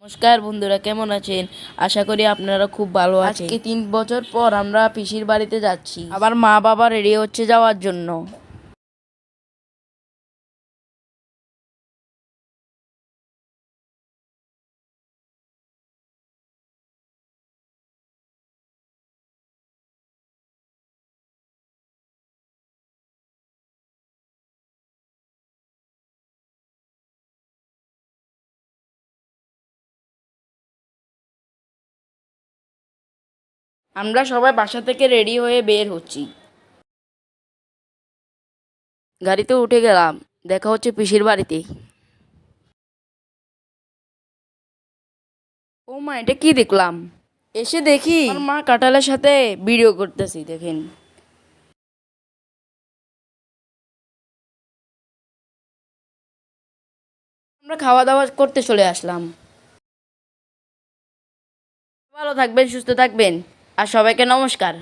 নমস্কার বন্ধুরা, কেমন আছেন? আশা করি আপনারা খুব ভালো আছেন। আজকে 3 বছর পর আমরা পিসির বাড়িতে যাচ্ছি। আবার মা বাবা রেডি হচ্ছে যাওয়ার জন্য। আমরা সবাই বাসা থেকে রেডি হয়ে বের হচ্ছি। গাড়িতে উঠে গেলাম, দেখা হচ্ছে পিসির বাড়িতে। ও মা, এটা কি দেখলাম? এসে দেখি আমার মা কাঁঠালের সাথে ভিডিও করতেছি, দেখেন। আমরা খাওয়া দাওয়া করতে চলে আসলাম। ভালো থাকবেন, সুস্থ থাকবেন, আর সবাইকে নমস্কার।